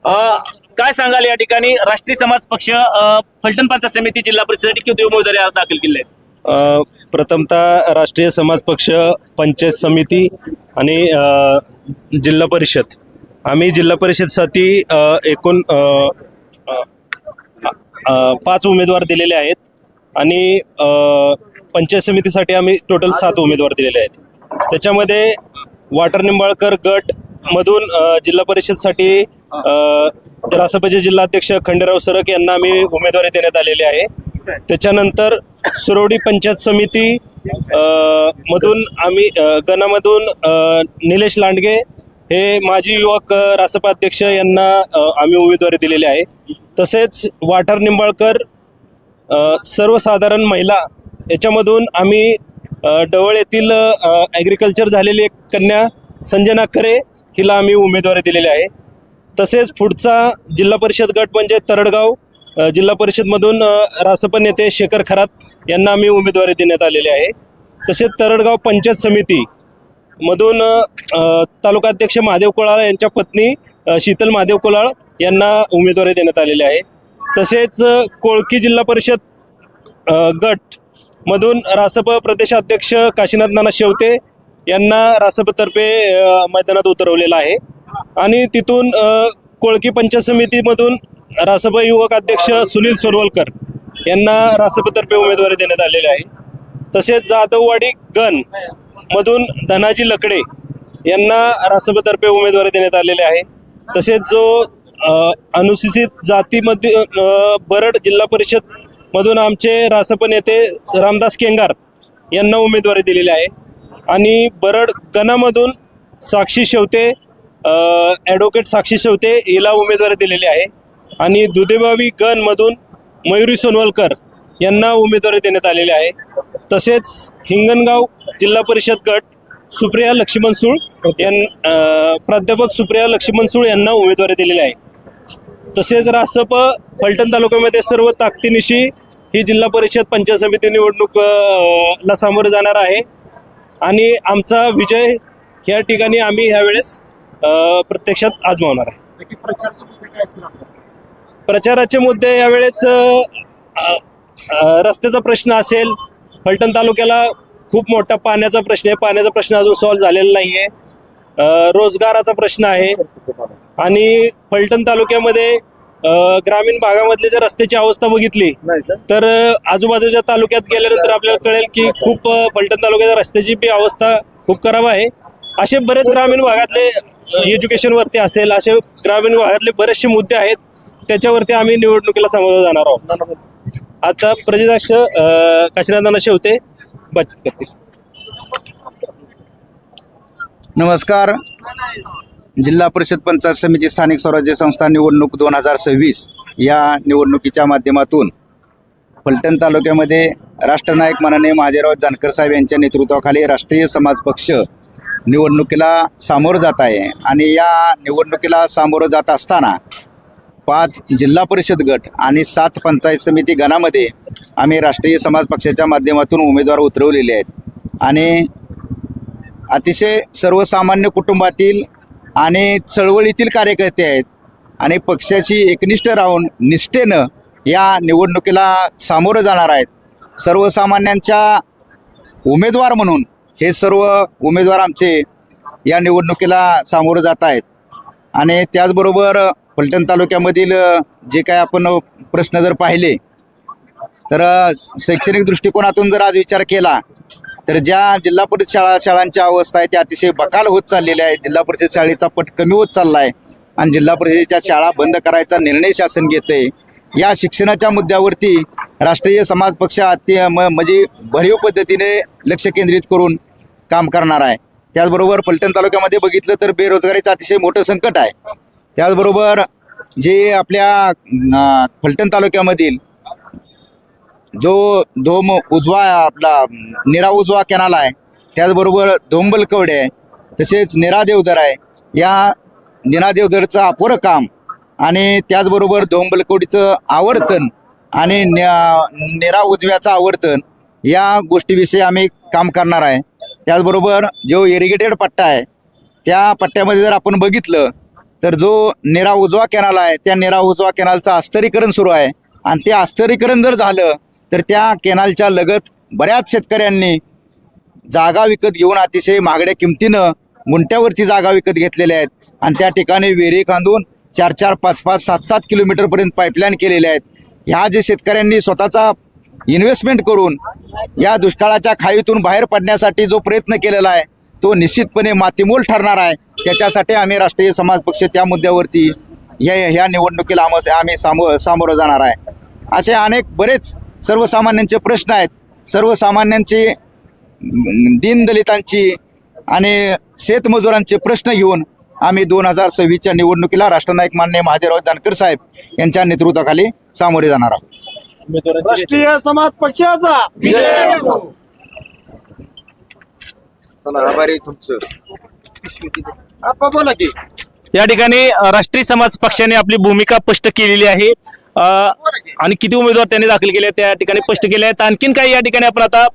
काय सांगाल या ठिकाणी राष्ट्रीय समाज पक्ष फलटण पंचायत समिती जिल्हा परिषदेसाठी किती उमेदवारी आज दाखल केली आहे? प्रथमतः राष्ट्रीय समाज पक्ष पंचायत समिती आणि जिल्हा परिषद आम्ही जिल्हा परिषदसाठी एकूण 5 उमेदवार दिलेले आहेत आणि पंचायत समितीसाठी आम्ही टोटल 7 उमेदवार दिलेले आहेत. त्याच्यामध्ये वाटर निंबाळकर गट मधून जिल्हा परिषदसाठी रासपचे जिल्हाध्यक्ष खंडेराव सरक यांना आम्ही उमेदवारी देण्यात आलेली आहे. त्याच्यानंतर सुरवडी पंचायत समिती मधून आम्ही गणामधून निलेश लांडगे हे माजी युवक रासपा अध्यक्ष यांना आम्ही उमेदवारी दिलेली आहे. तसेच वाटर निंबाळकर सर्वसाधारण महिला याच्यामधून आम्ही डवळ येथील ॲग्रिकल्चर झालेली एक कन्या संजना खरे हिला आम्ही उमेदवारी दिलेली आहे. तसेच पुढचा जिल्हा परिषद गट म्हणजे तरडगाव जिल्हा परिषदमधून रासप नेते शेखर खरात यांना आम्ही उमेदवारी देण्यात आलेली आहे. तसेच तरडगाव पंचायत समिती मधून तालुकाध्यक्ष महादेव कोळाळ यांच्या पत्नी शीतल महादेव कोळाळ यांना उमेदवारी देण्यात आलेली आहे. तसेच कोळकी जिल्हा परिषद गट मधून रासप प्रदेशाध्यक्ष काशीनाथ नाना शेवते यांना रासपतर्फे मैदानात उतरवलेलं आहे. आणि तिथून कोळकी पंचायत समितीमधून रासप युवक अध्यक्ष सुनील सोनवलकर यांना रासपतर्फे उमेदवारी देण्यात आलेली आहे. तसेच जाधववाडी गण मधून धनाजी लकडे यांना रासपतर्फे उमेदवारी देण्यात आलेली आहे. तसेच जो अनुसूचित जातीमध्ये बरड जिल्हा परिषद मधून आमचे रासप नेते रामदास केंगार यांना उमेदवारी दिलेली आहे. आणि बरड गणामधून साक्षी शेवते ॲडव्होकेट साक्षी शेवते हिला उमेदवारी दिलेली आहे. आणि दुधेबावी गणमधून मयुरी सोनवलकर यांना उमेदवारी देण्यात आलेली आहे. तसेच हिंगणगाव जिल्हा परिषद गट सुप्रिया लक्ष्मण सूळ प्राध्यापक सुप्रिया लक्ष्मण सूळ यांना उमेदवारी दिलेली आहे. तसेच रासप फलटण तालुक्यामध्ये सर्व ताकदीनिशी ही जिल्हा परिषद पंचायत समिती निवडणूक ला सामोरे जाणार आहे. आणि आमचा विजय या ठिकाणी आम्ही ह्यावेळेस प्रत्यक्षात आजमावणार आहे. प्रचाराचे मुद्दे यावेळेस रस्त्याचा प्रश्न असेल. फलटण तालुक्याला खूप मोठा पाण्याचा प्रश्न आहे. पाण्याचा प्रश्न अजून सॉल्व्ह झालेला नाही आहे. रोजगाराचा प्रश्न आहे. आणि फलटण तालुक्यामध्ये ग्रामीण भागामधली जर रस्त्याची अवस्था बघितली तर आजूबाजूच्या तालुक्यात गेल्यानंतर आपल्याला कळेल की खूप फलटण तालुक्याच्या रस्त्याची बी अवस्था खूप खराब आहे. असे बरेच ग्रामीण भागातले एज्युकेशनवरती असेल असे ग्रामीण भागातले बरेचसे मुद्दे आहेत. त्याच्यावरती आम्ही निवडणुकीला सामोरं जाणार आहोत. आता प्रदेशाध्यक्ष काशीनाथ नाना शेवते बातचीत करतील. नमस्कार. जिल्हा परिषद पंचायत समिती स्थानिक स्वराज्य संस्था निवडणूक 2026 या निवडणुकीच्या माध्यमातून फलटण तालुक्यामध्ये राष्ट्रनायक माननीय महादेवराव जानकर साहेब यांच्या नेतृत्वाखाली राष्ट्रीय समाज पक्ष निवडणुकीला सामोरं जात आहे. आणि या निवडणुकीला सामोरं जात असताना 5 जिल्हा परिषद गट आणि 7 पंचायत समिती गणामध्ये आम्ही राष्ट्रीय समाज पक्षाच्या माध्यमातून उमेदवार उतरवलेले आहेत. आणि अतिशय सर्वसामान्य कुटुंबातील आणि चळवळीतील कार्यकर्ते आहेत. आणि पक्षाची एकनिष्ठ राहून निष्ठेनं या निवडणुकीला सामोरं जाणार आहेत. सर्वसामान्यांच्या उमेदवार म्हणून हे सर्व उमेदवार आमचे या निवडणुकीला सामोरं जात आहेत. आणि त्याचबरोबर फलटण तालुक्यामधील जे काय आपण प्रश्न जर पाहिले तर शैक्षणिक दृष्टिकोनातून जर आज विचार केला तर ज्या जिल्हा परिषद शाळांची अवस्था आहे त्या अतिशय बकाल होत चाललेल्या आहे. जिल्हा परिषद शाळेचा पट कमी होत चालला आहे आणि जिल्हा परिषदेच्या शाळा बंद करायचा निर्णय शासन घेते. या शिक्षणाच्या मुद्द्यावरती राष्ट्रीय समाज पक्ष म्हणजे भरीव पद्धतीने लक्ष केंद्रित करून काम करणार आहे. त्याचबरोबर फलटण तालुक्यामध्ये बघितलं तर बेरोजगारीचं अतिशय मोठं संकट आहे. त्याचबरोबर जे आपल्या फलटण तालुक्यामधील जो धोम उजवा आपला निरा उजवा कॅनाल आहे, त्याचबरोबर धोंबलकवडे आहे, तसेच निरा देवधर आहे. या निरा देवधरचं अपुरं काम आणि त्याचबरोबर धोंबलकवडीचं आवर्तन आणि निरा उजव्याचं आवर्तन या गोष्टीविषयी आम्ही काम करणार आहे. त्याचबरोबर जो इरिगेटेड पट्टा आहे त्या पट्ट्यामध्ये जर आपण बघितलं तर जो निरा उजवा कॅनल आहे त्या निरा उजवा कॅनलचं अस्तरीकरण सुरू आहे आणि ते अस्तरीकरण जर झालं तर त्या कॅनलच्या लगत बऱ्याच शेतकऱ्यांनी जागा विकत घेऊन अतिशय महागड्या किमतीनं गुंठ्यावरती जागा विकत घेतलेल्या आहेत आणि त्या ठिकाणी विहिरी खांदून 4-4, 5-5, 7-7 किलोमीटरपर्यंत पाईपलाईन केलेल्या आहेत. ह्या जे शेतकऱ्यांनी स्वतःचा इन्व्हेस्टमेंट करून या दुष्काळाच्या खाईतून बाहेर पडण्यासाठी जो प्रयत्न केलेला आहे तो निश्चितपणे मातीमोल ठरणार आहे. त्याच्यासाठी आम्ही राष्ट्रीय समाज पक्ष त्या मुद्द्यावरती ह्या निवडणुकीला आम्ही सामोरं जाणार आहे. असे अनेक बरेच सर्वसामान्यांचे प्रश्न आहेत. सर्वसामान्यांची, दीनदलितांची आणि शेतमजुरांचे प्रश्न घेऊन आम्ही 2026च्या निवडणुकीला राष्ट्रनायक माननीय महादेवराव जानकर साहेब यांच्या नेतृत्वाखाली सामोरे जाणार आहोत. राष्ट्रीय समाज पक्षाचा आभारी तुमचं बोला की या ठिकाणी राष्ट्रीय समाज पक्षाने आपली भूमिका स्पष्ट केलेली आहे आणि किती उमेदवार त्यांनी दाखल केले त्या ठिकाणी स्पष्ट केले आहेत. आणखीन काही या ठिकाणी आपण आता